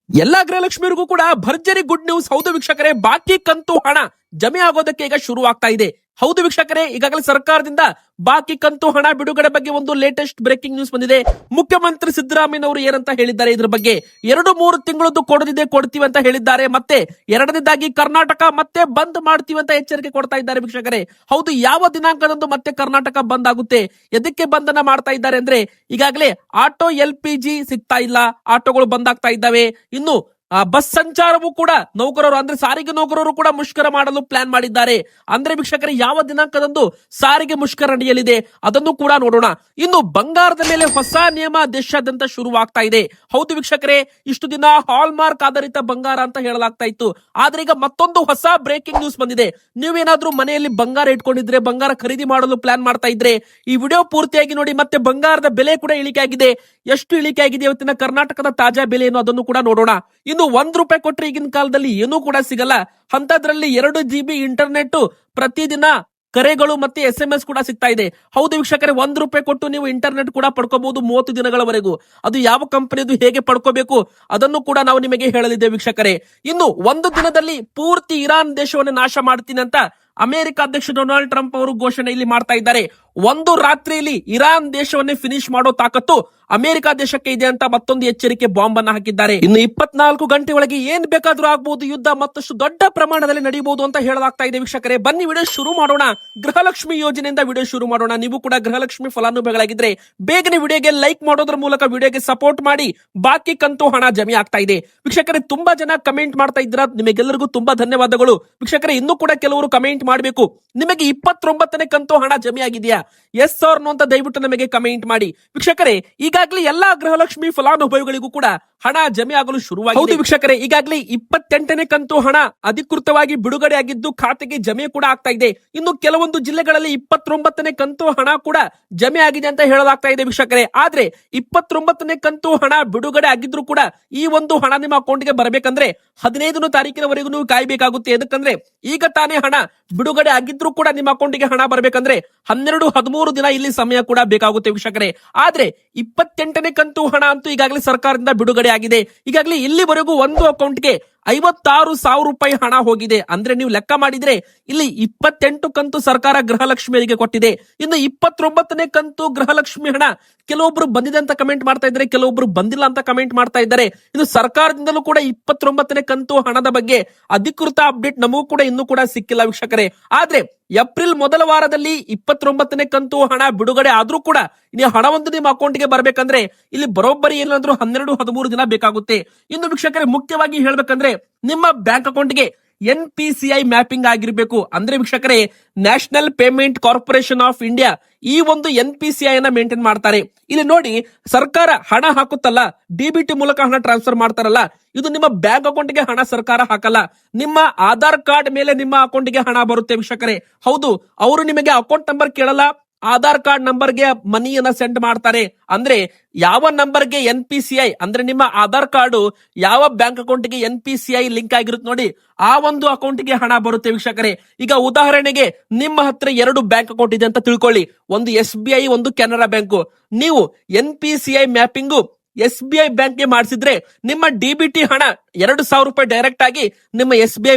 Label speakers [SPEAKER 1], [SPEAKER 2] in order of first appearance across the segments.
[SPEAKER 1] ಎಲ್ಲಾ ಗೃಹಲಕ್ಷ್ಮಿಯರಿಗೂ ಕೂಡ ಭರ್ಜರಿ ಗುಡ್ ನ್ಯೂಸ್. ಹೌದು ವೀಕ್ಷಕರೇ, ಬಾಕಿ ಕಂತು ಹಣ ಜಮೆ ಆಗೋದಕ್ಕೆ ಈಗ ಶುರು ಆಗ್ತಾ ಇದೆ. ಹೌದು ವೀಕ್ಷಕರೇ, ಈಗಾಗಲೇ ಸರ್ಕಾರದಿಂದ ಬಾಕಿ ಕಂತು ಹಣ ಬಿಡುಗಡೆ ಬಗ್ಗೆ ಒಂದು ಲೇಟೆಸ್ಟ್ ಬ್ರೇಕಿಂಗ್ ನ್ಯೂಸ್ ಬಂದಿದೆ. ಮುಖ್ಯಮಂತ್ರಿ ಸಿದ್ದರಾಮಯ್ಯನವರು ಏನಂತ ಹೇಳಿದ್ದಾರೆ ಇದ್ರ ಬಗ್ಗೆ? 2-3 ತಿಂಗಳದ್ದು ಕೊಡ್ತೀವಿ ಅಂತ ಹೇಳಿದ್ದಾರೆ. ಮತ್ತೆ ಎರಡನೇದಾಗಿ ಕರ್ನಾಟಕ ಮತ್ತೆ ಬಂದ್ ಮಾಡ್ತೀವಿ ಅಂತ ಎಚ್ಚರಿಕೆ ಕೊಡ್ತಾ ಇದ್ದಾರೆ ವೀಕ್ಷಕರೇ. ಹೌದು, ಯಾವ ದಿನಾಂಕದಂದು ಮತ್ತೆ ಕರ್ನಾಟಕ ಬಂದ್ ಆಗುತ್ತೆ, ಎದಕ್ಕೆ ಬಂಧನ ಮಾಡ್ತಾ ಇದ್ದಾರೆ ಅಂದ್ರೆ, ಈಗಾಗಲೇ ಆಟೋ LPG ಸಿಗ್ತಾ ಇಲ್ಲ, ಆಟೋಗಳು ಬಂದ್ ಆಗ್ತಾ ಇದ್ದಾವೆ. ಇನ್ನು ಬಸ್ ಸಂಚಾರವೂ ಕೂಡ ನೌಕರರು ಅಂದ್ರೆ ಸಾರಿಗೆ ನೌಕರರು ಕೂಡ ಮುಷ್ಕರ ಮಾಡಲು ಪ್ಲಾನ್ ಮಾಡಿದ್ದಾರೆ. ಅಂದ್ರೆ ವೀಕ್ಷಕರೇ, ಯಾವ ದಿನಾಂಕದಂದು ಸಾರಿಗೆ ಮುಷ್ಕರ ನಡೆಯಲಿದೆ ಅದನ್ನು ಕೂಡ ನೋಡೋಣ. ಇನ್ನು ಬಂಗಾರದ ಮೇಲೆ ಹೊಸ ನಿಯಮ ದೇಶಾದ್ಯಂತ ಶುರುವಾಗ್ತಾ ಇದೆ. ಹೌದು ವೀಕ್ಷಕರೇ, ಇಷ್ಟು ದಿನ ಹಾಲ್ ಮಾರ್ಕ್ ಆಧಾರಿತ ಬಂಗಾರ ಅಂತ ಹೇಳಲಾಗ್ತಾ ಇತ್ತು. ಆದ್ರೆ ಈಗ ಮತ್ತೊಂದು ಹೊಸ ಬ್ರೇಕಿಂಗ್ ನ್ಯೂಸ್ ಬಂದಿದೆ. ನೀವೇನಾದ್ರೂ ಮನೆಯಲ್ಲಿ ಬಂಗಾರ ಇಟ್ಕೊಂಡಿದ್ರೆ, ಬಂಗಾರ ಖರೀದಿ ಮಾಡಲು ಪ್ಲಾನ್ ಮಾಡ್ತಾ ಇದ್ರೆ ಈ ವಿಡಿಯೋ ಪೂರ್ತಿಯಾಗಿ ನೋಡಿ. ಮತ್ತೆ ಬಂಗಾರದ ಬೆಲೆ ಕೂಡ ಇಳಿಕೆ ಆಗಿದೆ. ಎಷ್ಟು ಇಳಿಕೆ ಆಗಿದೆ ಇವತ್ತಿನ ಕರ್ನಾಟಕದ ತಾಜಾ ಬೆಲೆ ಏನು ಅದನ್ನು ಕೂಡ ನೋಡೋಣ. ಇನ್ನು ₹1 ಕೊಟ್ಟರೆ ಈಗಿನ ಕಾಲದಲ್ಲಿ ಏನೂ ಕೂಡ ಸಿಗಲ್ಲ. ಅಂತದ್ರಲ್ಲಿ 2 GB ಇಂಟರ್ನೆಟ್, ಪ್ರತಿದಿನ ಕರೆಗಳು ಮತ್ತೆ SMS ಕೂಡ ಸಿಗ್ತಾ ಇದೆ. ಹೌದು ವೀಕ್ಷಕರೇ, ₹1 ಕೊಟ್ಟು ನೀವು ಇಂಟರ್ನೆಟ್ ಕೂಡ ಪಡ್ಕೋಬಹುದು 30 ದಿನಗಳವರೆಗೂ. ಅದು ಯಾವ ಕಂಪನಿದು, ಹೇಗೆ ಪಡ್ಕೋಬೇಕು ಅದನ್ನು ಕೂಡ ನಾವು ನಿಮಗೆ ಹೇಳಲಿದ್ದೇವೆ ವೀಕ್ಷಕರೇ. ಇನ್ನು ಒಂದು ದಿನದಲ್ಲಿ ಪೂರ್ತಿ ಇರಾನ್ ದೇಶವನ್ನು ನಾಶ ಮಾಡ್ತೀನಿ ಅಂತ ಅಮೆರಿಕ ಅಧ್ಯಕ್ಷ ಡೊನಾಲ್ಡ್ ಟ್ರಂಪ್ ಅವರು ಘೋಷಣೆ ಇಲ್ಲಿ ಮಾಡ್ತಾ ಇದ್ದಾರೆ. ಒಂದು ರಾತ್ರಿಯಲ್ಲಿ ಇರಾನ್ ದೇಶವನ್ನೇ ಫಿನಿಶ್ ಮಾಡೋ ತಾಕತ್ತು ಅಮೆರಿಕ ದೇಶಕ್ಕೆ ಇದೆ ಅಂತ ಮತ್ತೊಂದು ಎಚ್ಚರಿಕೆ ಬಾಂಬ್ ಅನ್ನ ಹಾಕಿದ್ದಾರೆ. ಇನ್ನು 24 ಗಂಟೆ ಒಳಗೆ ಏನ್ ಬೇಕಾದ್ರೂ ಆಗ್ಬಹುದು, ಯುದ್ಧ ಮತ್ತಷ್ಟು ದೊಡ್ಡ ಪ್ರಮಾಣದಲ್ಲಿ ನಡೆಯಬಹುದು ಅಂತ ಹೇಳಲಾಗ್ತಾ ಇದೆ ವೀಕ್ಷಕರೇ. ಬನ್ನಿ ವಿಡಿಯೋ ಶುರು ಮಾಡೋಣ. ಗೃಹಲಕ್ಷ್ಮಿ ಯೋಜನೆಯಿಂದ ವಿಡಿಯೋ ಶುರು ಮಾಡೋಣ. ನೀವು ಕೂಡ ಗೃಹಲಕ್ಷ್ಮಿ ಫಲಾನುಭವಿಗಳಾಗಿದ್ರೆ ಬೇಗನೆ ವಿಡಿಯೋಗೆ ಲೈಕ್ ಮಾಡೋದ್ರ ಮೂಲಕ ವಿಡಿಯೋಗೆ ಸಪೋರ್ಟ್ ಮಾಡಿ. ಬಾಕಿ ಕಂತು ಹಣ ಜಮೆ ಆಗ್ತಾ ಇದೆ ವೀಕ್ಷಕರೇ. ತುಂಬಾ ಜನ ಕಮೆಂಟ್ ಮಾಡ್ತಾ ಇದ್ದೀರಾ, ನಿಮಗೆಲ್ಲರಿಗೂ ತುಂಬಾ ಧನ್ಯವಾದಗಳು ವೀಕ್ಷಕರೇ. ಇನ್ನೂ ಕೂಡ ಕೆಲವರು ಕಮೆಂಟ್ ಮಾಡಬೇಕು, ನಿಮಗೆ 29ನೇ ಕಂತು ಹಣ ಜಮೆ ಆಗಿದೆಯಾ, ಎಸ್ ಆರ್ ನೋ ಅಂತ ದಯವಿಟ್ಟು ನಮಗೆ ಕಮೆಂಟ್ ಮಾಡಿ ವೀಕ್ಷಕರೇ. ಈಗಾಗಲೇ ಎಲ್ಲಾ ಗೃಹಲಕ್ಷ್ಮಿ ಫಲಾನುಭವಿಗಳಿಗೂ ಕೂಡ ಹಣ ಜಮೆ ಆಗಲು ಶುರುವಾಗಿದೆ ವೀಕ್ಷಕರೇ. ಈಗಾಗಲೇ 28ನೇ ಕಂತು ಹಣ ಅಧಿಕೃತವಾಗಿ ಬಿಡುಗಡೆ ಆಗಿದ್ದು ಖಾತೆಗೆ ಜಮೆ ಕೂಡ ಆಗ್ತಾ ಇದೆ. ಇನ್ನು ಕೆಲವೊಂದು ಜಿಲ್ಲೆಗಳಲ್ಲಿ 29ನೇ ಕಂತು ಹಣ ಕೂಡ ಜಮೆ ಆಗಿದೆ ಅಂತ ಹೇಳಲಾಗ್ತಾ ಇದೆ ವೀಕ್ಷಕರೇ. ಆದ್ರೆ 29ನೇ ಕಂತು ಹಣ ಬಿಡುಗಡೆ ಆಗಿದ್ರು ಕೂಡ ಈ ಒಂದು ಹಣ ನಿಮ್ಮ ಅಕೌಂಟ್ಗೆ ಬರಬೇಕಂದ್ರೆ 15ನೇ ತಾರೀಕಿನವರೆಗೂ ನೀವು ಕಾಯಬೇಕಾಗುತ್ತೆ. ಎದಕ್ಕಂದ್ರೆ ಈಗ ತಾನೇ ಹಣ ಬಿಡುಗಡೆ ಆಗಿದ್ರು ಕೂಡ ನಿಮ್ಮ ಅಕೌಂಟ್ಗೆ ಹಣ ಬರಬೇಕಂದ್ರೆ 12-13 ದಿನ ಇಲ್ಲಿ ಸಮಯ ಕೂಡ ಬೇಕಾಗುತ್ತೆ ವೀಕ್ಷಕರೇ. ಆದ್ರೆ 28ನೇ ಕಂತು ಹಣ ಅಂತೂ ಈಗಾಗಲೇ ಸರ್ಕಾರದಿಂದ ಬಿಡುಗಡೆ ಆಗಿದೆ. ಈಗಾಗಲೇ ಇಲ್ಲಿವರೆಗೂ ಒಂದು ಅಕೌಂಟ್ಗೆ 56,000 ರೂಪಾಯಿ ಹಣ ಹೋಗಿದೆ. ಅಂದ್ರೆ ನೀವು ಲೆಕ್ಕ ಮಾಡಿದ್ರೆ ಇಲ್ಲಿ 28 ಕಂತು ಸರ್ಕಾರ ಗೃಹಲಕ್ಷ್ಮಿಯರಿಗೆ ಕೊಟ್ಟಿದೆ. ಇನ್ನು 29ನೇ ಕಂತು ಗೃಹಲಕ್ಷ್ಮಿ ಹಣ ಕೆಲವೊಬ್ರು ಬಂದಿದೆ ಅಂತ ಕಮೆಂಟ್ ಮಾಡ್ತಾ ಇದ್ದಾರೆ, ಕೆಲವೊಬ್ರು ಬಂದಿಲ್ಲ ಅಂತ ಕಮೆಂಟ್ ಮಾಡ್ತಾ ಇದ್ದಾರೆ. ಇನ್ನು ಸರ್ಕಾರದಿಂದಲೂ ಕೂಡ 29ನೇ ಕಂತು ಹಣದ ಬಗ್ಗೆ ಅಧಿಕೃತ ಅಪ್ಡೇಟ್ ನಮಗೂ ಕೂಡ ಇನ್ನೂ ಕೂಡ ಸಿಕ್ಕಿಲ್ಲ ವೀಕ್ಷಕರೇ. ಆದ್ರೆ ಏಪ್ರಿಲ್ ಮೊದಲ ವಾರದಲ್ಲಿ 29ನೇ ಕಂತು ಹಣ ಬಿಡುಗಡೆ ಆದ್ರೂ ಕೂಡ ಇನ್ನು ಹಣವೊಂದು ನಿಮ್ಮ ಅಕೌಂಟ್ಗೆ ಬರಬೇಕಂದ್ರೆ ಇಲ್ಲಿ ಬರೋಬ್ಬರಿ ಏನಾದ್ರೂ 12-13 ದಿನ ಬೇಕಾಗುತ್ತೆ. ಇನ್ನು ವೀಕ್ಷಕರೇ, ಮುಖ್ಯವಾಗಿ ಹೇಳ್ಬೇಕಂದ್ರೆ ನಿಮ್ಮ ಬ್ಯಾಂಕ್ ಅಕೌಂಟ್ಗೆ NPCI ಮ್ಯಾಪಿಂಗ್ ಆಗಿರ್ಬೇಕು. ಅಂದ್ರೆ ವೀಕ್ಷಕರೇ, national payment corporation of India ಈ ಒಂದು NPCI ಅನ್ನ ಮೇಂಟೈನ್ ಮಾಡ್ತಾರೆ. ಇಲ್ಲಿ ನೋಡಿ, ಸರ್ಕಾರ ಹಣ ಹಾಕುತ್ತಲ್ಲ, DBT ಮೂಲಕ ಹಣ ಟ್ರಾನ್ಸ್ಫರ್ ಮಾಡ್ತಾರಲ್ಲ, ಇದು ನಿಮ್ಮ ಬ್ಯಾಂಕ್ ಅಕೌಂಟ್ಗೆ ಹಣ ಸರ್ಕಾರ ಹಾಕಲ್ಲ. ನಿಮ್ಮ ಆಧಾರ್ ಕಾರ್ಡ್ ಮೇಲೆ ನಿಮ್ಮ ಅಕೌಂಟ್ಗೆ ಹಣ ಬರುತ್ತೆ ವೀಕ್ಷಕರೇ. ಹೌದು, ಅವರು ನಿಮಗೆ ಅಕೌಂಟ್ ನಂಬರ್ ಕೇಳಲ್ಲ, ಆಧಾರ್ ಕಾರ್ಡ್ ನಂಬರ್ಗೆ ಮನಿಯನ್ನ ಸೆಂಡ್ ಮಾಡ್ತಾರೆ. ಅಂದ್ರೆ ಯಾವ ನಂಬರ್ಗೆ NPCI ಅಂದ್ರೆ ನಿಮ್ಮ ಆಧಾರ್ ಕಾರ್ಡ್ ಯಾವ ಬ್ಯಾಂಕ್ ಅಕೌಂಟ್ಗೆ NPCI ಲಿಂಕ್ ಆಗಿರುತ್ತೆ ನೋಡಿ, ಆ ಒಂದು ಅಕೌಂಟ್ಗೆ ಹಣ ಬರುತ್ತೆ ವೀಕ್ಷಕರೇ. ಈಗ ಉದಾಹರಣೆಗೆ ನಿಮ್ಮ ಹತ್ರ 2 ಬ್ಯಾಂಕ್ ಅಕೌಂಟ್ ಇದೆ ಅಂತ ತಿಳ್ಕೊಳ್ಳಿ, ಒಂದು SBI, ಒಂದು ಕೆನರಾ ಬ್ಯಾಂಕ್. ನೀವು NPCI ಮ್ಯಾಪಿಂಗು SBI ಬ್ಯಾಂಕ್ಗೆ ಮಾಡಿಸಿದ್ರೆ ನಿಮ್ಮ DBT ಹಣ 2,000 ರೂಪಾಯಿ ಡೈರೆಕ್ಟ್ ಆಗಿ ನಿಮ್ಮ SBI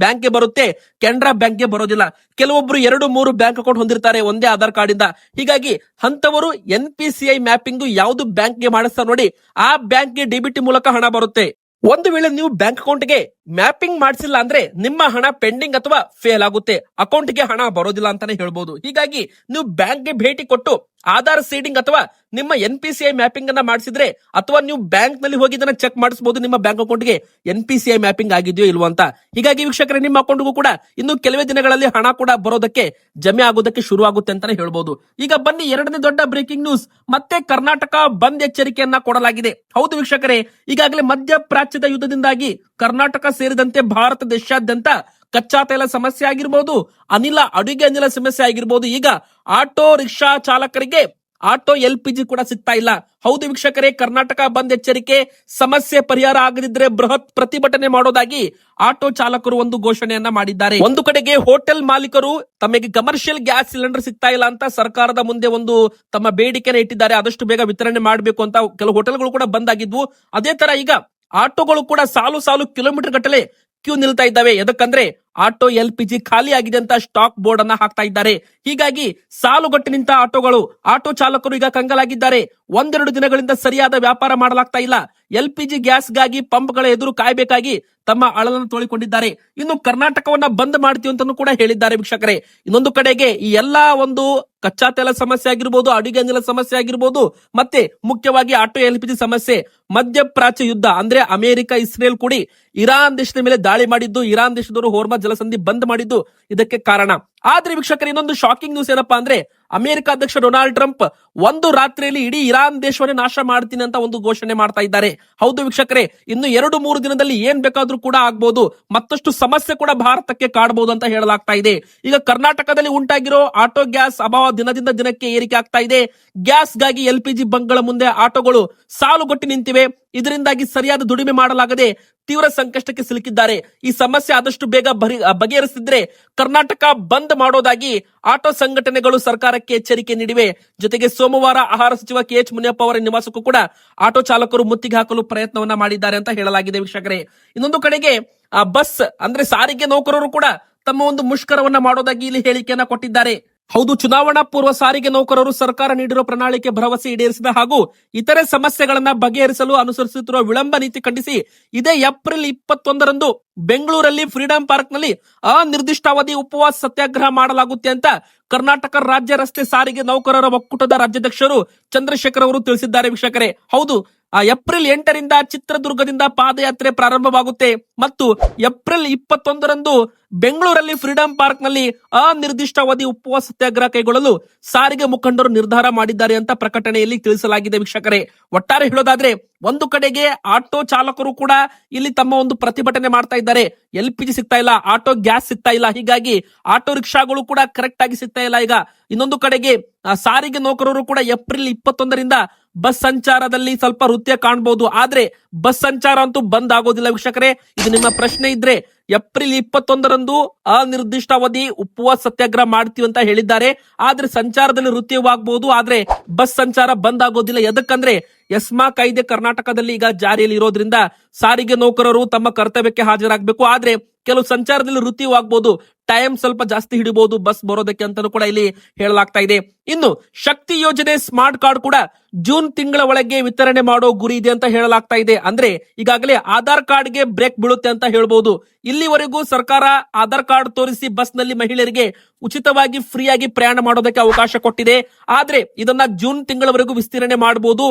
[SPEAKER 1] ಬ್ಯಾಂಕ್ಗೆ ಬರುತ್ತೆ, ಕೆನರಾ ಬ್ಯಾಂಕ್ಗೆ ಬರೋದಿಲ್ಲ. ಕೆಲವೊಬ್ರು 2-3 ಬ್ಯಾಂಕ್ ಅಕೌಂಟ್ ಹೊಂದಿರ್ತಾರೆ ಒಂದೇ ಆಧಾರ್ ಕಾರ್ಡ್ ಇಂದ. ಹೀಗಾಗಿ ಅಂತವರು NPCI ಮ್ಯಾಪಿಂಗ್ ಯಾವ್ದು ಬ್ಯಾಂಕ್ಗೆ ಮಾಡಿಸ್ತಾರೆ ನೋಡಿ, ಆ ಬ್ಯಾಂಕ್ಗೆ DBT ಮೂಲಕ ಹಣ ಬರುತ್ತೆ. ಒಂದು ವೇಳೆ ನೀವು ಬ್ಯಾಂಕ್ ಅಕೌಂಟ್ಗೆ ಮ್ಯಾಪಿಂಗ್ ಮಾಡಿಸಿಲ್ಲ ಅಂದ್ರೆ ನಿಮ್ಮ ಹಣ ಪೆಂಡಿಂಗ್ ಅಥವಾ ಫೇಲ್ ಆಗುತ್ತೆ, ಅಕೌಂಟ್ಗೆ ಹಣ ಬರೋದಿಲ್ಲ ಅಂತಾನೆ ಹೇಳ್ಬೋದು. ಹೀಗಾಗಿ ನೀವು ಬ್ಯಾಂಕ್ಗೆ ಭೇಟಿ ಕೊಟ್ಟು ಆಧಾರ್ ಸೀಡಿಂಗ್ ಅಥವಾ ನಿಮ್ಮ NPCI ಮ್ಯಾಪಿಂಗ್ ಅನ್ನ ಮಾಡಿಸಿದ್ರೆ, ಅಥವಾ ನೀವು ಬ್ಯಾಂಕ್ ನಲ್ಲಿ ಹೋಗಿ ಇದನ್ನ ಚೆಕ್ ಮಾಡಿಸಬಹುದು ನಿಮ್ಮ ಬ್ಯಾಂಕ್ ಅಕೌಂಟ್ಗೆ NPCI ಮ್ಯಾಪಿಂಗ್ ಆಗಿದೆಯೋ ಇಲ್ವೋ ಅಂತ. ಹೀಗಾಗಿ ವೀಕ್ಷಕರೇ, ನಿಮ್ಮ ಅಕೌಂಟ್ಗೂ ಕೂಡ ಇನ್ನು ಕೆಲವೇ ದಿನಗಳಲ್ಲಿ ಹಣ ಕೂಡ ಬರೋದಕ್ಕೆ ಜಮೆ ಆಗೋದಕ್ಕೆ ಶುರು ಆಗುತ್ತೆ ಅಂತಾನೆ ಹೇಳ್ಬೋದು. ಈಗ ಬನ್ನಿ, ಎರಡನೇ ದೊಡ್ಡ ಬ್ರೇಕಿಂಗ್ ನ್ಯೂಸ್. ಮತ್ತೆ ಕರ್ನಾಟಕ ಬಂದ್ ಎಚ್ಚರಿಕೆಯನ್ನ ಕೊಡಲಾಗಿದೆ. ಹೌದು ವೀಕ್ಷಕರೇ, ಈಗಾಗಲೇ ಮಧ್ಯಪ್ರಾಚ್ಯದ ಯುದ್ಧದಿಂದಾಗಿ ಕರ್ನಾಟಕ ಸೇರಿದಂತೆ ಭಾರತ ದೇಶಾದ್ಯಂತ ಕಚ್ಚಾ ತೈಲ ಸಮಸ್ಯೆ ಆಗಿರ್ಬೋದು, ಅಡುಗೆ ಅನಿಲ ಸಮಸ್ಯೆ ಆಗಿರ್ಬೋದು, ಈಗ ಆಟೋ ರಿಕ್ಷಾ ಚಾಲಕರಿಗೆ ಆಟೋ LPG ಕೂಡ ಸಿಗ್ತಾ ಇಲ್ಲ. ಹೌದು ವೀಕ್ಷಕರೇ, ಕರ್ನಾಟಕ ಬಂದ್ ಎಚ್ಚರಿಕೆ, ಸಮಸ್ಯೆ ಪರಿಹಾರ ಆಗದಿದ್ರೆ ಬೃಹತ್ ಪ್ರತಿಭಟನೆ ಮಾಡೋದಾಗಿ ಆಟೋ ಚಾಲಕರು ಒಂದು ಘೋಷಣೆಯನ್ನ ಮಾಡಿದ್ದಾರೆ. ಒಂದು ಕಡೆಗೆ ಹೋಟೆಲ್ ಮಾಲೀಕರು ತಮಗೆ ಕಮರ್ಷಿಯಲ್ ಗ್ಯಾಸ್ ಸಿಲಿಂಡರ್ ಸಿಗ್ತಾ ಇಲ್ಲ ಅಂತ ಸರ್ಕಾರದ ಮುಂದೆ ಒಂದು ತಮ್ಮ ಬೇಡಿಕೆನ ಇಟ್ಟಿದ್ದಾರೆ. ಆದಷ್ಟು ಬೇಗ ವಿತರಣೆ ಮಾಡಬೇಕು ಅಂತ ಕೆಲವು ಹೋಟೆಲ್ಗಳು ಕೂಡ ಬಂದ್ ಆಗಿದ್ವು. ಅದೇ ತರ ಈಗ ಆಟೋಗಳು ಕೂಡ ಸಾಲು ಸಾಲು ಕಿಲೋಮೀಟರ್ ಗಟ್ಟಲೆ ಕ್ಯೂ ನಿಲ್ತಾ ಇದ್ದಾವೆ. ಎದಕ್ಕಂದ್ರೆ ಆಟೋ LPG ಖಾಲಿ ಆಗಿದೆ ಅಂತ ಸ್ಟಾಕ್ ಬೋರ್ಡ್ ಅನ್ನ ಹಾಕ್ತಾ ಇದ್ದಾರೆ. ಹೀಗಾಗಿ ಸಾಲುಗಟ್ಟಿ ನಿಂತ ಆಟೋ ಚಾಲಕರು ಈಗ ಕಂಗಾಲಾಗಿದ್ದಾರೆ. ಒಂದೆರಡು ದಿನಗಳಿಂದ ಸರಿಯಾದ ವ್ಯಾಪಾರ ಮಾಡಲಾಗ್ತಾ ಇಲ್ಲ. LPG ಗ್ಯಾಸ್ಗಾಗಿ ಪಂಪ್ಗಳ ಎದುರು ಕಾಯಬೇಕಾಗಿ ತಮ್ಮ ಅಳಲನ್ನು ತೋಳಿಕೊಂಡಿದ್ದಾರೆ. ಇನ್ನು ಕರ್ನಾಟಕವನ್ನ ಬಂದ್ ಮಾಡ್ತೀವಿ ಅಂತಾನೂ ಕೂಡ ಹೇಳಿದ್ದಾರೆ ವೀಕ್ಷಕರೇ. ಇನ್ನೊಂದು ಕಡೆಗೆ ಈ ಎಲ್ಲಾ ಒಂದು ಕಚ್ಚಾ ತೈಲ ಸಮಸ್ಯೆ ಆಗಿರ್ಬೋದು, ಅಡುಗೆ ಅನಿಲ ಸಮಸ್ಯೆ ಆಗಿರ್ಬೋದು, ಮತ್ತೆ ಮುಖ್ಯವಾಗಿ ಆಟೋ LPG ಸಮಸ್ಯೆ, ಮಧ್ಯಪ್ರಾಚ್ಯ ಯುದ್ಧ ಅಂದ್ರೆ ಅಮೆರಿಕ ಇಸ್ರೇಲ್ ಕೂಡಿ ಇರಾನ್ ದೇಶದ ಮೇಲೆ ದಾಳಿ ಮಾಡಿದ್ದು, ಇರಾನ್ ದೇಶದವರು ಹೋರ್ಮಜ್ ಜಲಸಂಧಿ ಬಂದ್ ಮಾಡಿದ್ದು ಇದಕ್ಕೆ ಕಾರಣ. ಆದ್ರೆ ವೀಕ್ಷಕರೇ, ಇನ್ನೊಂದು ಶಾಕಿಂಗ್ ನ್ಯೂಸ್ ಏನಪ್ಪಾ ಅಂದ್ರೆ ಅಮೆರಿಕ ಅಧ್ಯಕ್ಷ ಡೊನಾಲ್ಡ್ ಟ್ರಂಪ್ ಒಂದು ರಾತ್ರಿಯಲ್ಲಿ ಇಡೀ ಇರಾನ್ ದೇಶವನ್ನೇ ನಾಶ ಮಾಡ್ತೀನಿ ಅಂತ ಒಂದು ಘೋಷಣೆ ಮಾಡ್ತಾ ಇದ್ದಾರೆ. ಹೌದು ವೀಕ್ಷಕರೇ, ಇನ್ನು 2-3 ದಿನದಲ್ಲಿ ಏನ್ ಬೇಕಾದ್ರೂ ಕೂಡ ಆಗ್ಬಹುದು, ಮತ್ತಷ್ಟು ಸಮಸ್ಯೆ ಕೂಡ ಭಾರತಕ್ಕೆ ಕಾಡಬಹುದು ಅಂತ ಹೇಳಲಾಗ್ತಾ ಇದೆ. ಈಗ ಕರ್ನಾಟಕದಲ್ಲಿ ಉಂಟಾಗಿರೋ ಆಟೋ ಗ್ಯಾಸ್ ಅಭಾವ ದಿನದಿಂದ ದಿನಕ್ಕೆ ಏರಿಕೆ ಆಗ್ತಾ ಇದೆ. ಗ್ಯಾಸ್ಗಾಗಿ LPG ಬಂಕ್ಗಳ ಮುಂದೆ ಆಟೋಗಳು ಸಾಲುಗಟ್ಟಿ ನಿಂತಿವೆ. ಇದರಿಂದಾಗಿ ಸರಿಯಾದ ದುಡಿಮೆ ಮಾಡಲಾಗದೆ ತೀವ್ರ ಸಂಕಷ್ಟಕ್ಕೆ ಸಿಲುಕಿದ್ದಾರೆ. ಈ ಸಮಸ್ಯೆ ಆದಷ್ಟು ಬೇಗ ಬಗೆಹರಿಸಿದ್ರೆ ಕರ್ನಾಟಕ ಬಂದ್ ಮಾಡೋದಾಗಿ ಆಟೋ ಸಂಘಟನೆಗಳು ಸರ್ಕಾರಕ್ಕೆ ಎಚ್ಚರಿಕೆ ನೀಡಿವೆ. ಜೊತೆಗೆ ಸೋಮವಾರ ಆಹಾರ ಸಚಿವ KH ಮುನಿಯಪ್ಪ ಅವರ ನಿವಾಸಕ್ಕೂ ಕೂಡ ಆಟೋ ಚಾಲಕರು ಮುತ್ತಿಗೆ ಹಾಕಲು ಪ್ರಯತ್ನವನ್ನ ಮಾಡಿದ್ದಾರೆ ಅಂತ ಹೇಳಲಾಗಿದೆ ವೀಕ್ಷಕರೇ. ಇನ್ನೊಂದು ಕಡೆಗೆ ಬಸ್ ಅಂದ್ರೆ ಸಾರಿಗೆ ನೌಕರರು ಕೂಡ ತಮ್ಮ ಒಂದು ಮುಷ್ಕರವನ್ನ ಮಾಡೋದಾಗಿ ಇಲ್ಲಿ ಹೇಳಿಕೆಯನ್ನ ಕೊಟ್ಟಿದ್ದಾರೆ. ಹೌದು, ಚುನಾವಣಾ ಪೂರ್ವ ಸಾರಿಗೆ ನೌಕರರು ಸರ್ಕಾರ ನೀಡಿರುವ ಪ್ರಣಾಳಿಕೆ ಭರವಸೆ ಈಡೇರಿಸಿದ ಹಾಗೂ ಇತರೆ ಸಮಸ್ಯೆಗಳನ್ನ ಬಗೆಹರಿಸಲು ಅನುಸರಿಸುತ್ತಿರುವ ವಿಳಂಬ ನೀತಿ ಖಂಡಿಸಿ ಇದೇ ಏಪ್ರಿಲ್ 21ರಂದು ಬೆಂಗಳೂರಲ್ಲಿ ಫ್ರೀಡಂ ಪಾರ್ಕ್ ನಲ್ಲಿ ಅನಿರ್ದಿಷ್ಟಾವಧಿ ಉಪವಾಸ ಸತ್ಯಾಗ್ರಹ ಮಾಡಲಾಗುತ್ತೆ ಅಂತ ಕರ್ನಾಟಕ ರಾಜ್ಯ ರಸ್ತೆ ಸಾರಿಗೆ ನೌಕರರ ಒಕ್ಕೂಟದ ರಾಜ್ಯಾಧ್ಯಕ್ಷರು ಚಂದ್ರಶೇಖರ್ ಅವರು ತಿಳಿಸಿದ್ದಾರೆ ವೀಕ್ಷಕರೇ. ಹೌದು, ಏಪ್ರಿಲ್ 8ರಿಂದ ಚಿತ್ರದುರ್ಗದಿಂದ ಪಾದಯಾತ್ರೆ ಪ್ರಾರಂಭವಾಗುತ್ತೆ ಮತ್ತು ಏಪ್ರಿಲ್ 21ರಂದು ಬೆಂಗಳೂರಲ್ಲಿ ಫ್ರೀಡಂ ಪಾರ್ಕ್ ನಲ್ಲಿ ಅನಿರ್ದಿಷ್ಟಾವಧಿ ಉಪವಾಸ ಸತ್ಯಾಗ್ರಹ ಕೈಗೊಳ್ಳಲು ಸಾರಿಗೆ ಮುಖಂಡರು ನಿರ್ಧಾರ ಮಾಡಿದ್ದಾರೆ ಅಂತ ಪ್ರಕಟಣೆಯಲ್ಲಿ ತಿಳಿಸಲಾಗಿದೆ ವೀಕ್ಷಕರೇ. ಒಟ್ಟಾರೆ ಹೇಳೋದಾದ್ರೆ ಒಂದು ಕಡೆಗೆ ಆಟೋ ಚಾಲಕರು ಕೂಡ ಇಲ್ಲಿ ತಮ್ಮ ಒಂದು ಪ್ರತಿಭಟನೆ ಮಾಡ್ತಾ ಇದ್ದಾರೆ. LPG ಸಿಗ್ತಾ ಇಲ್ಲ, ಆಟೋ ಗ್ಯಾಸ್ ಸಿಗ್ತಾ ಇಲ್ಲ, ಹೀಗಾಗಿ ಆಟೋ ರಿಕ್ಷಾಗಳು ಕೂಡ ಕರೆಕ್ಟ್ ಆಗಿ ಸಿಗ್ತಾ ಇಲ್ಲ. ಈಗ ಇನ್ನೊಂದು ಕಡೆಗೆ ಸಾರಿಗೆ ನೌಕರರು ಕೂಡ ಏಪ್ರಿಲ್ 21ರಿಂದ ಬಸ್ ಸಂಚಾರದಲ್ಲಿ ಸ್ವಲ್ಪ ವೃತ್ಯ ಕಾಣಬಹುದು. ಆದ್ರೆ ಬಸ್ ಸಂಚಾರ ಅಂತೂ ಬಂದ್ ಆಗೋದಿಲ್ಲ ವೀಕ್ಷಕರೇ. ಇದು ನಿಮ್ಮ ಪ್ರಶ್ನೆ ಇದ್ರೆ ಏಪ್ರಿಲ್ 21ರಂದು ಅನಿರ್ದಿಷ್ಟಾವಧಿ ಉಪವಾಸ ಸತ್ಯಾಗ್ರಹ ಮಾಡ್ತೀವಿ ಅಂತ ಹೇಳಿದ್ದಾರೆ. ಆದ್ರೆ ಸಂಚಾರದಲ್ಲಿ ವೃತ್ಯವಾಗಬಹುದು, ಆದ್ರೆ ಬಸ್ ಸಂಚಾರ ಬಂದ್ ಆಗೋದಿಲ್ಲ. ಎದಕ್ಕಂದ್ರೆ ಎಸ್ಮಾ ಕಾಯ್ದೆ ಕರ್ನಾಟಕದಲ್ಲಿ ಈಗ ಜಾರಿಯಲ್ಲಿ ಇರೋದ್ರಿಂದ ಸಾರಿಗೆ ನೌಕರರು ತಮ್ಮ ಕರ್ತವ್ಯಕ್ಕೆ ಹಾಜರಾಗಬೇಕು. ಆದ್ರೆ ಕೆಲವು ಸಂಚಾರದಲ್ಲಿ ವೃತ್ಯವಾಗಬಹುದು, ಟೈಮ್ ಸ್ವಲ್ಪ ಜಾಸ್ತಿ ಹಿಡಿಬಹುದು ಬಸ್ ಬರೋದಕ್ಕೆ ಅಂತಾನೂ ಕೂಡ ಇಲ್ಲಿ ಹೇಳಲಾಗ್ತಾ ಇದೆ. ಇನ್ನು ಶಕ್ತಿ ಯೋಜನೆ ಸ್ಮಾರ್ಟ್ ಕಾರ್ಡ್ ಕೂಡ ಜೂನ್ ತಿಂಗಳ ಒಳಗೆ ವಿತರಣೆ ಮಾಡೋ ಗುರಿ ಇದೆ ಅಂತ ಹೇಳಲಾಗ್ತಾ ಇದೆ. ಅಂದ್ರೆ ಈಗಾಗಲೇ ಆಧಾರ್ ಕಾರ್ಡ್ ಗೆ ಬ್ರೇಕ್ ಬೀಳುತ್ತೆ ಅಂತ ಹೇಳ್ಬಹುದು. ಇಲ್ಲಿವರೆಗೂ ಸರ್ಕಾರ ಆಧಾರ್ ಕಾರ್ಡ್ ತೋರಿಸಿ ಬಸ್ ನಲ್ಲಿ ಮಹಿಳೆಯರಿಗೆ ಉಚಿತವಾಗಿ ಫ್ರೀಯಾಗಿ ಪ್ರಯಾಣ ಮಾಡೋದಕ್ಕೆ ಅವಕಾಶ ಕೊಟ್ಟಿದೆ. ಆದ್ರೆ ಇದನ್ನ ಜೂನ್ ತಿಂಗಳವರೆಗೂ ವಿಸ್ತರಣೆ ಮಾಡಬಹುದು.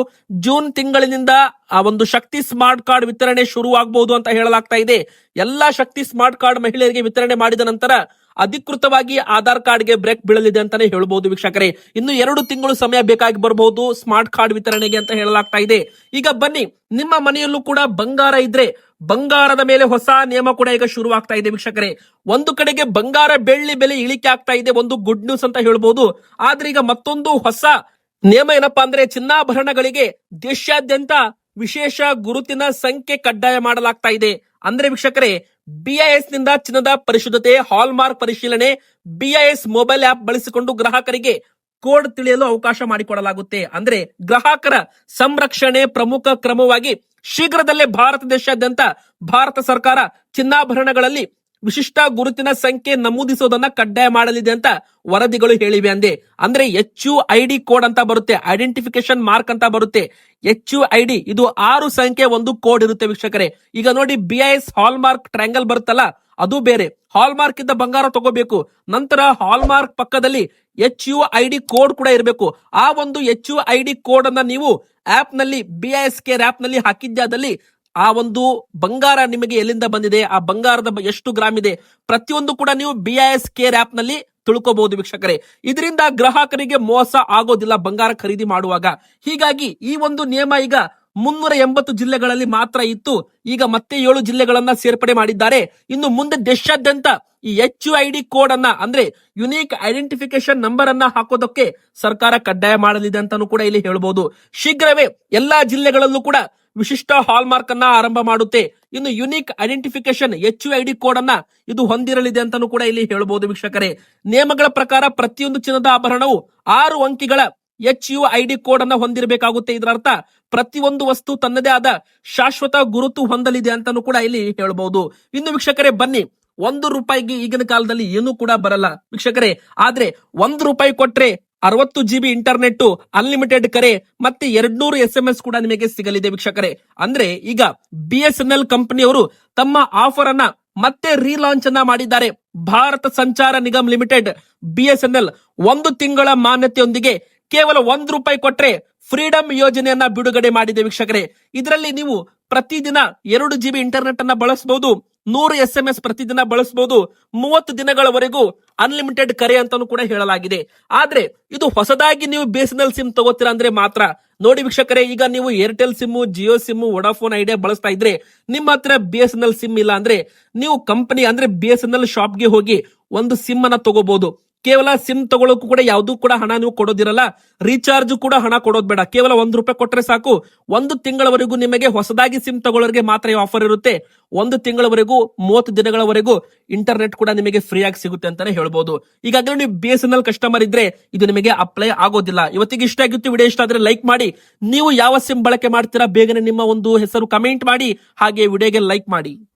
[SPEAKER 1] ಜೂನ್ ತಿಂಗಳಿನಿಂದ ಆ ಒಂದು ಶಕ್ತಿ ಸ್ಮಾರ್ಟ್ ಕಾರ್ಡ್ ವಿತರಣೆ ಶುರು ಆಗಬಹುದು ಅಂತ ಹೇಳಲಾಗ್ತಾ ಇದೆ. ಎಲ್ಲಾ ಶಕ್ತಿ ಸ್ಮಾರ್ಟ್ ಕಾರ್ಡ್ ಮಹಿಳೆಯರಿಗೆ ವಿತರಣೆ ಮಾಡಿದ ನಂತರ ಅಧಿಕೃತವಾಗಿ ಆಧಾರ್ ಕಾರ್ಡ್ಗೆ ಬ್ರೇಕ್ ಬೀಳಲಿದೆ ಅಂತಾನೆ ಹೇಳ್ಬಹುದು ವೀಕ್ಷಕರೇ. ಇನ್ನು 2 ತಿಂಗಳು ಸಮಯ ಬೇಕಾಗಿ ಬರಬಹುದು ಸ್ಮಾರ್ಟ್ ಕಾರ್ಡ್ ವಿತರಣೆಗೆ ಅಂತ ಹೇಳಲಾಗ್ತಾ ಇದೆ. ಈಗ ಬನ್ನಿ, ನಿಮ್ಮ ಮನೆಯಲ್ಲೂ ಕೂಡ ಬಂಗಾರ ಇದ್ರೆ ಬಂಗಾರದ ಮೇಲೆ ಹೊಸ ನಿಯಮ ಕೂಡ ಈಗ ಶುರುವಾಗ್ತಾ ಇದೆ ವೀಕ್ಷಕರೇ. ಒಂದು ಕಡೆಗೆ ಬಂಗಾರ ಬೆಳ್ಳಿ ಬೆಲೆ ಇಳಿಕೆ ಆಗ್ತಾ ಇದೆ, ಒಂದು ಗುಡ್ ನ್ಯೂಸ್ ಅಂತ ಹೇಳ್ಬಹುದು. ಆದ್ರೆ ಈಗ ಮತ್ತೊಂದು ಹೊಸ ನಿಯಮ ಏನಪ್ಪಾ ಅಂದ್ರೆ ಚಿನ್ನಾಭರಣಗಳಿಗೆ ದೇಶಾದ್ಯಂತ ವಿಶೇಷ ಗುರುತಿನ ಸಂಖ್ಯೆ ಕಡ್ಡಾಯ ಮಾಡಲಾಗ್ತಾ ಇದೆ. ಅಂದ್ರೆ ವೀಕ್ಷಕರೇ, BIS ನಿಂದ ಚಿನ್ನದ ಪರಿಶುದ್ಧತೆ, ಹಾಲ್ಮಾರ್ಕ್ ಪರಿಶೀಲನೆ, BIS ಮೊಬೈಲ್ ಆಪ್ ಬಳಸಿಕೊಂಡು ಗ್ರಾಹಕರಿಗೆ ಕೋಡ್ ತಿಳಿಯಲು ಅವಕಾಶ ಮಾಡಿಕೊಡಲಾಗುತ್ತೆ. ಅಂದ್ರೆ ಗ್ರಾಹಕರ ಸಂರಕ್ಷಣೆ ಪ್ರಮುಖ ಕ್ರಮವಾಗಿ ಶೀಘ್ರದಲ್ಲೇ ಭಾರತ ದೇಶಾದ್ಯಂತ ಭಾರತ ಸರ್ಕಾರ ಚಿನ್ನಾಭರಣಗಳಲ್ಲಿ ವಿಶಿಷ್ಟ ಗುರುತಿನ ಸಂಖ್ಯೆ ನಮೂದಿಸೋದನ್ನ ಕಡ್ಡಾಯ ಮಾಡಲಿದೆ ಅಂತ ವರದಿಗಳು ಹೇಳಿವೆ. ಅಂದ್ರೆ HUID ಕೋಡ್ ಅಂತ ಬರುತ್ತೆ, ಐಡೆಂಟಿಫಿಕೇಶನ್ ಮಾರ್ಕ್ ಅಂತ ಬರುತ್ತೆ. HUID ಇದು 6 ಸಂಖ್ಯೆ ಒಂದು ಕೋಡ್ ಇರುತ್ತೆ ವೀಕ್ಷಕರೇ. ಈಗ ನೋಡಿ, BIS ಹಾಲ್ಮಾರ್ಕ್ ಟ್ರಯಾಂಗಲ್ ಬರುತ್ತಲ್ಲ, ಅದು ಬೇರೆ. ಹಾಲ್ಮಾರ್ಕ್ ಇದ್ದ ಬಂಗಾರ ತಗೋಬೇಕು, ನಂತರ ಹಾಲ್ಮಾರ್ಕ್ ಪಕ್ಕದಲ್ಲಿ HUID ಕೋಡ್ ಕೂಡ ಇರಬೇಕು. ಆ ಒಂದು HUID ಕೋಡ್ ಅನ್ನ ನೀವು ಆಪ್ ನಲ್ಲಿ BIS ಕೇರ್ ಆಪ್ ನಲ್ಲಿ ಹಾಕಿದ್ದಾದಲ್ಲಿ ಆ ಒಂದು ಬಂಗಾರ ನಿಮಗೆ ಎಲ್ಲಿಂದ ಬಂದಿದೆ, ಆ ಬಂಗಾರದ ಎಷ್ಟು ಗ್ರಾಮ್ ಇದೆ, ಪ್ರತಿಯೊಂದು ಕೂಡ ನೀವು BIS ಕೇರ್ ಆಪ್ ನಲ್ಲಿ ತಿಳ್ಕೋಬಹುದು ವೀಕ್ಷಕರೇ. ಇದರಿಂದ ಗ್ರಾಹಕರಿಗೆ ಮೋಸ ಆಗೋದಿಲ್ಲ ಬಂಗಾರ ಖರೀದಿ ಮಾಡುವಾಗ. ಹೀಗಾಗಿ ಈ ಒಂದು ನಿಯಮ ಈಗ 380 ಜಿಲ್ಲೆಗಳಲ್ಲಿ ಮಾತ್ರ ಇತ್ತು, ಈಗ ಮತ್ತೆ 7 ಜಿಲ್ಲೆಗಳನ್ನ ಸೇರ್ಪಡೆ ಮಾಡಿದ್ದಾರೆ. ಇನ್ನು ಮುಂದೆ ದೇಶಾದ್ಯಂತ ಈ HUID ಕೋಡ್ ಅನ್ನ ಅಂದ್ರೆ ಯುನೀಕ್ ಐಡೆಂಟಿಫಿಕೇಶನ್ ನಂಬರ್ ಅನ್ನ ಹಾಕೋದಕ್ಕೆ ಸರ್ಕಾರ ಕಡ್ಡಾಯ ಮಾಡಲಿದೆ ಅಂತಾನೂ ಕೂಡ ಇಲ್ಲಿ ಹೇಳ್ಬಹುದು. ಶೀಘ್ರವೇ ಎಲ್ಲಾ ಜಿಲ್ಲೆಗಳಲ್ಲೂ ಕೂಡ ವಿಶಿಷ್ಟ ಹಾಲ್ಮಾರ್ಕ್ ಅನ್ನ ಆರಂಭ ಮಾಡುತ್ತೆ. ಇನ್ನು ಯುನೀಕ್ ಐಡೆಂಟಿಫಿಕೇಶನ್ HUID ಕೋಡ್ ಅನ್ನ ಇದು ಹೊಂದಿರಲಿದೆ ಅಂತಾನೂ ಕೂಡ ಇಲ್ಲಿ ಹೇಳ್ಬಹುದು ವೀಕ್ಷಕರೇ. ನಿಯಮಗಳ ಪ್ರಕಾರ ಪ್ರತಿಯೊಂದು ಚಿನ್ನದ ಆಭರಣವು 6 ಅಂಕಿಗಳ HUID ಕೋಡ್ ಅನ್ನ ಹೊಂದಿರಬೇಕಾಗುತ್ತೆ. ಇದರ ಅರ್ಥ ಪ್ರತಿಯೊಂದು ವಸ್ತು ತನ್ನದೇ ಆದ ಶಾಶ್ವತ ಗುರುತು ಹೊಂದಲಿದೆ ಅಂತಾನು ಕೂಡ ಇಲ್ಲಿ ಹೇಳ್ಬಹುದು. ಇನ್ನು ವೀಕ್ಷಕರೇ ಬನ್ನಿ, ₹1 ಈಗಿನ ಕಾಲದಲ್ಲಿ ಏನೂ ಕೂಡ ಬರಲ್ಲ ವೀಕ್ಷಕರೇ. ಆದ್ರೆ ₹1 ಕೊಟ್ರೆ 60 GB ಇಂಟರ್ನೆಟ್, ಅನ್ಲಿಮಿಟೆಡ್ ಕರೆ ಮತ್ತೆ 200 SMS ಕೂಡ ನಿಮಗೆ ಸಿಗಲಿದೆ ವೀಕ್ಷಕರೇ. ಅಂದ್ರೆ ಈಗ BSNL ಕಂಪನಿಯವರು ತಮ್ಮ ಆಫರ್ ಅನ್ನ ಮತ್ತೆ ರೀಲಾಂಚ್ ಅನ್ನ ಮಾಡಿದ್ದಾರೆ. ಭಾರತ ಸಂಚಾರ ನಿಗಮ್ ಲಿಮಿಟೆಡ್ BSNL 1 ತಿಂಗಳ ಮಾನ್ಯತೆಯೊಂದಿಗೆ ಕೇವಲ ₹1 ಕೊಟ್ರೆ ಫ್ರೀಡಮ್ ಯೋಜನೆಯನ್ನ ಬಿಡುಗಡೆ ಮಾಡಿದೆ ವೀಕ್ಷಕರೇ. ಇದರಲ್ಲಿ ನೀವು ಪ್ರತಿದಿನ 2 GB ಇಂಟರ್ನೆಟ್ ಅನ್ನ ಬಳಸಬಹುದು, 100 SMS ಪ್ರತಿದಿನ ಬಳಸಬಹುದು, 30 ದಿನಗಳವರೆಗೂ ಅನ್ಲಿಮಿಟೆಡ್ ಕರೆ ಅಂತಾನು ಕೂಡ ಹೇಳಲಾಗಿದೆ. ಆದ್ರೆ ಇದು ಹೊಸದಾಗಿ ನೀವು BSNL ಸಿಮ್ ತಗೋತೀರಾ ಅಂದ್ರೆ ಮಾತ್ರ. ನೋಡಿ ವೀಕ್ಷಕರೇ, ಈಗ ನೀವು Airtel sim, Jio sim, Vodafone idea ಬಳಸ್ತಾ ಇದ್ರೆ ನಿಮ್ಮ ಹತ್ರ BSNL ಸಿಮ್ ಇಲ್ಲ ಅಂದ್ರೆ ನೀವು ಕಂಪನಿ ಅಂದ್ರೆ BSNL ಶಾಪ್ಗೆ ಹೋಗಿ ಒಂದು ಸಿಮ್ ಅನ್ನ ತಗೋಬಹುದು. ಕೇವಲ ಸಿಮ್ ತಗೊಳ್ಳೋಕು ಕೂಡ ಯಾವ್ದು ಕೂಡ ಹಣ ನೀವು ಕೊಡೋದಿರಲ್ಲ, ರೀಚಾರ್ಜ್ ಕೂಡ ಹಣ ಕೊಡೋದ್ ಬೇಡ. ಕೇವಲ ₹1 ಕೊಟ್ರೆ ಸಾಕು. 1 ತಿಂಗಳವರೆಗೂ ನಿಮಗೆ ಹೊಸದಾಗಿ ಸಿಮ್ ತಗೊಳ್ಳೋರಿಗೆ ಮಾತ್ರ ಈ ಆಫರ್ ಇರುತ್ತೆ. 1 ತಿಂಗಳವರೆಗೂ 30 ದಿನಗಳವರೆಗೂ ಇಂಟರ್ನೆಟ್ ಕೂಡ ನಿಮಗೆ ಫ್ರೀ ಆಗಿ ಸಿಗುತ್ತೆ ಅಂತಾನೆ ಹೇಳ್ಬಹುದು. ಈಗಾಗಲೇ ನೀವು BSNL ಕಸ್ಟಮರ್ ಇದ್ರೆ ಇದು ನಿಮಗೆ ಅಪ್ಲೈ ಆಗೋದಿಲ್ಲ. ಇವತ್ತಿಗೆ ಇಷ್ಟ ಆಗಿತ್ತು, ವಿಡಿಯೋ ಇಷ್ಟ ಆದ್ರೆ ಲೈಕ್ ಮಾಡಿ. ನೀವು ಯಾವ ಸಿಮ್ ಬಳಕೆ ಮಾಡ್ತೀರಾ ಬೇಗನೆ ನಿಮ್ಮ ಒಂದು ಹೆಸರು ಕಮೆಂಟ್ ಮಾಡಿ, ಹಾಗೆ ವಿಡಿಯೋಗೆ ಲೈಕ್ ಮಾಡಿ.